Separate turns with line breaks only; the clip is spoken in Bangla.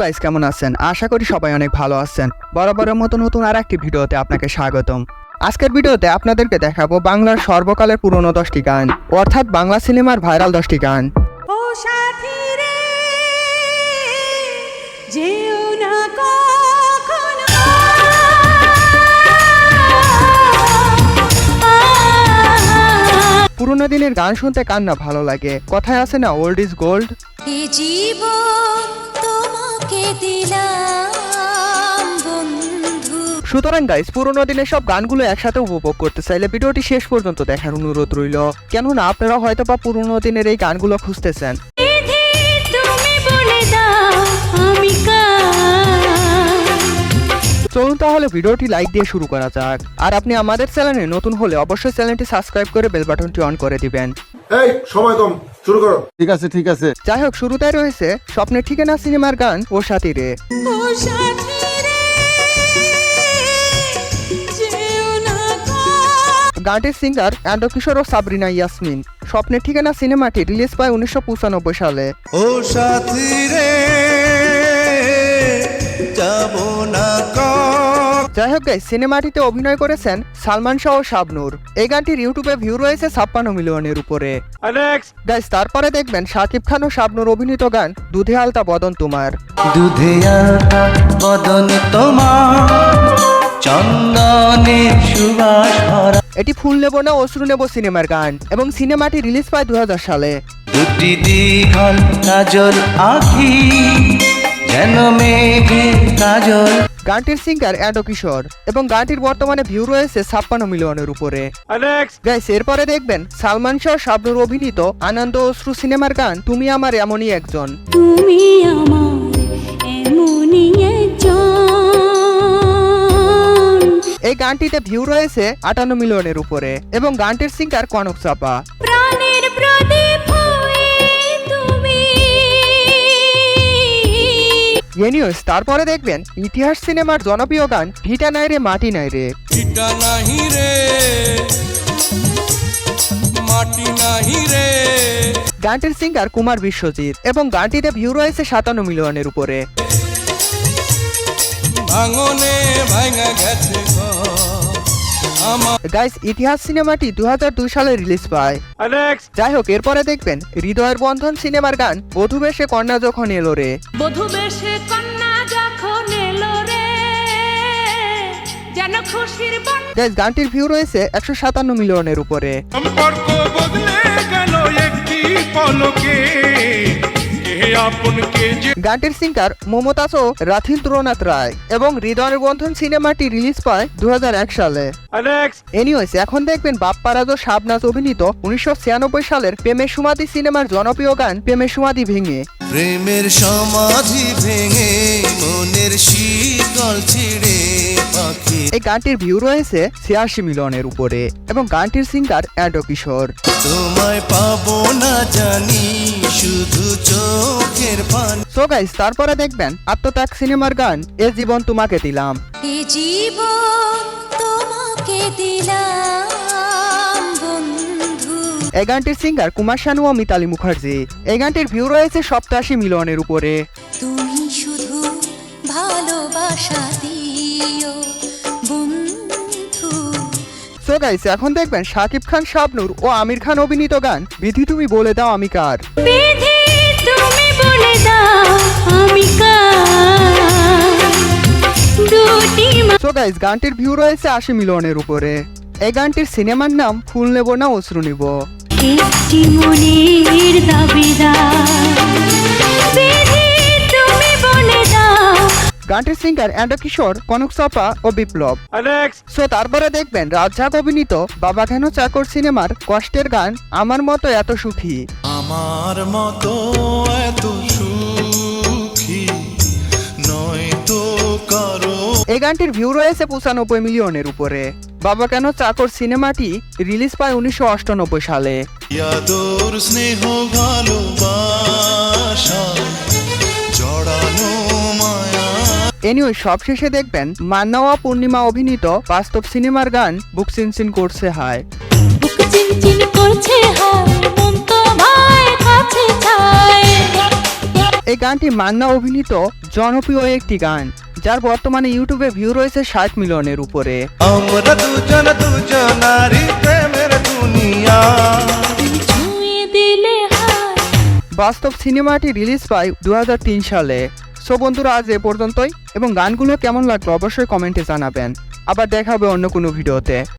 গাইস, কেমন আছেন? আশা করি সবাই অনেক ভালো আছেন। বরাবরের মতো নতুন আর একটি ভিডিওতে আপনাকে স্বাগতম। আজকের ভিডিওতে আপনাদেরকে দেখাবো বাংলার সর্বকালের পুরনো 10টি গান, অর্থাৎ বাংলা সিনেমার ভাইরাল 10টি গান।
ও সাথী রে, যেও না কখনো।
পুরোনো দিনের গান শুনতে কার না ভালো লাগে? কথায় আছে না, ওল্ড ইজ গোল্ড।
এ জীবন তোমাকে দিলাম বন্ধু।
সুতরাং গাইস, পুরোনো দিনের সব গানগুলো একসাথে উপভোগ করতে চাইলে ভিডিওটি শেষ পর্যন্ত দেখার অনুরোধ রইল। কেননা আপনারা হয়তো বা পুরোনো দিনের এই গানগুলো খুঁজতেছেন।
তুমি বলে দাও আমি
চলুন তাহলে ভিডিওটি লাইক দিয়ে শুরু করা যাক। আর আপনি আমাদের চ্যানেলে নতুন হলে অবশ্যই চ্যানেলটি সাবস্ক্রাইব করে বেল বাটনটি অন করে দিবেন।
এই সময় কম, শুরু করো।
ঠিক আছে।
যাই হোক, শুরুতেই রয়েছে স্বপ্নের ঠিকানা সিনেমার গান ও সাথী রে।
ও সাথী রে, যেও না
গানটির সিঙ্গার এন্ড্র কিশোর ও সাবরিনা ইয়াসমিন। স্বপ্নের ঠিকানা সিনেমাটি রিলিজ পায় 1995 সালে।
ও সাথী রে, যাব না।
যাই হোক গাইস, সিনেমাটিতে অভিনয় করেছেন সালমান শাহ ও শাবনূর। এই গানটির ইউটিউবে ভিউ রয়েছে 56 মিলিয়নের উপরে। গাইস, তারপরে দেখবেন শাকিব খান ও শাবনূর অভিনীত গান দুধে আলতা বদন তোমার।
দুধে আলতা বদন তোমার, চন্দনের সুবাস ভরা।
এটি ফুল নেব না অশ্রু নেব সিনেমার গান এবং সিনেমাটি রিলিজ পায় 2000 সালে।
দুটি দীঘল কাজল আঁখি, যেন মেঘে কাজল।
গানটির সিঙ্গার এন্ড্র কিশোর এবং গানটির বর্তমানে ভিউ রয়েছে 56 মিলিয়নের উপরে। গাইস, এরপরে দেখবেন সালমান শাহ শাবনূর অভিনীত আনন্দ অশ্রু সিনেমার গান তুমি আমার এমনই একজন।
তুমি আমার এমনই একজন।
এই গানটিতে ভিউ রয়েছে 58 মিলিয়নের উপরে এবং গানটির সিঙ্গার কনক চাপা।
প্রাণের প্রদীপ হয়ে তুমি।
এনিওয়েজ, তারপরে দেখবেন ইতিহাস সিনেমার জনপ্রিয় গান ভিটা নাই রে মাটি নাই রে।
ভিটা নাহি রে, মাটি নাহি রে।
গানটির সিঙ্গার কুমার বিশ্বজিৎ এবং গানটিতে ভিউ রয়েছে 57 মিলিয়নের উপরে।
ভাঙনে ভাঙা গেছে আমার।
গাইস, ইতিহাস সিনেমাটি 2002 সালে রিলিজ পায়। যাই হোক, এরপরে দেখবেন হৃদয়ের বন্ধন সিনেমার গান বধূ বেশে কন্যা যখন এলো রে।
বধূ বেশে কন্যা যখন এলো রে, যেন খুশির বন।
গাইস, গানটির ভিউ রয়েছে 157 মিলিয়নের উপরে।
সম্পর্ক বদলে গেল একটি পলকে, কে আপনকে যে।
গানটির সিঙ্গার মমতাজ ও রাথীন্দ্রনাথ রায় এবং হৃদয়ের বন্ধন সিনেমাটি রিলিজ পায় 2001 সালে। এনিওয়েজ, এখন দেখবেন বাপ্পারাজ ও শাবনাজ অভিনীত 1996 সালের প্রেমের সমাধি সিনেমার জনপ্রিয় গান প্রেমের সমাধি ভেঙে।
প্রেমের সমাধি ভেঙে মনের শীতল ছিড়ে পাখি।
এই গানটির ভিউ রয়েছে 86 মিলিয়নের উপরে এবং গানটির সিঙ্গার এন্ড্র কিশোর।
তোমায় পাবো না জানি, শুধু চোখের পানি।
সো গাইস, তারপরে দেখবেন আত্মত্যাগ সিনেমার গান এ জীবন তোমাকে দিলাম।
এ জীবন তোমাকে দিলাম বন্ধু।
এই গানটির সিঙ্গার কুমার শানু ও মিতালি মুখার্জি। এই গানটির ভিউ রয়েছে 87 মিলিয়নের উপরে।
তুমি শুধু ভালোবাসা দিও বন্ধু।
সো গাইস, এখন দেখবেন শাকিব খান শাবনূর ও আমির খান অভিনীত গান বিধি তুমি বলে দাও আমি কার।
বিধি তুমি বলে দাও আমি কার। দুটি
সো গাইস, গানটির ভিউ রয়েছে 80 মিলিয়নের উপরে। এই গানটির সিনেমার নাম ফুল নেব না অশ্রু নিব।
একটি মনের দাবিদার, বিধি তুমি বলে দাও।
গানটির সিঙ্গার এন্ড্র কিশোর, কনক চাপা ও বিপ্লব। সো তারপরে দেখবেন রাজ্জাক অভিনীত বাবা কেন চাকর সিনেমার কষ্টের গান আমার মতো এত সুখী।
আমার মতো এত সুখী নয় তো কারো।
এই গানটির ভিউ রয়েছে 95 মিলিয়নের উপরে। বাবা কেন চাকর সিনেমাটি রিলিজ পায় 1998 সালে।
আদর স্নেহ ভালোবাসা জড়ানো মায়া।
এনিওয়ে, সবশেষে দেখবেন মান্না ও পূর্ণিমা অভিনীত বাস্তব সিনেমার গান বুক চিনচিন করছে হায়।
বুক চিনচিন করছে হায়, মন তো ভাই কাছে চায়।
এই গানটি মান্না অভিনীত জনপ্রিয় একটি গান, যার বর্তমানে ইউটিউবে ভিউ রয়েছে 60 মিলিয়নের উপরে।
আমরা দুজনারি প্রেমের দুনিয়া।
ছুঁয়ে দিলে হায়
বাস্তব সিনেমাটি রিলিজ পায় 2003 সালে। সো বন্ধুরা, আজ এ পর্যন্তই, এবং গানগুলো কেমন লাগলো অবশ্যই কমেন্টে জানাবেন। আবার দেখা হবে অন্য কোনো ভিডিওতে।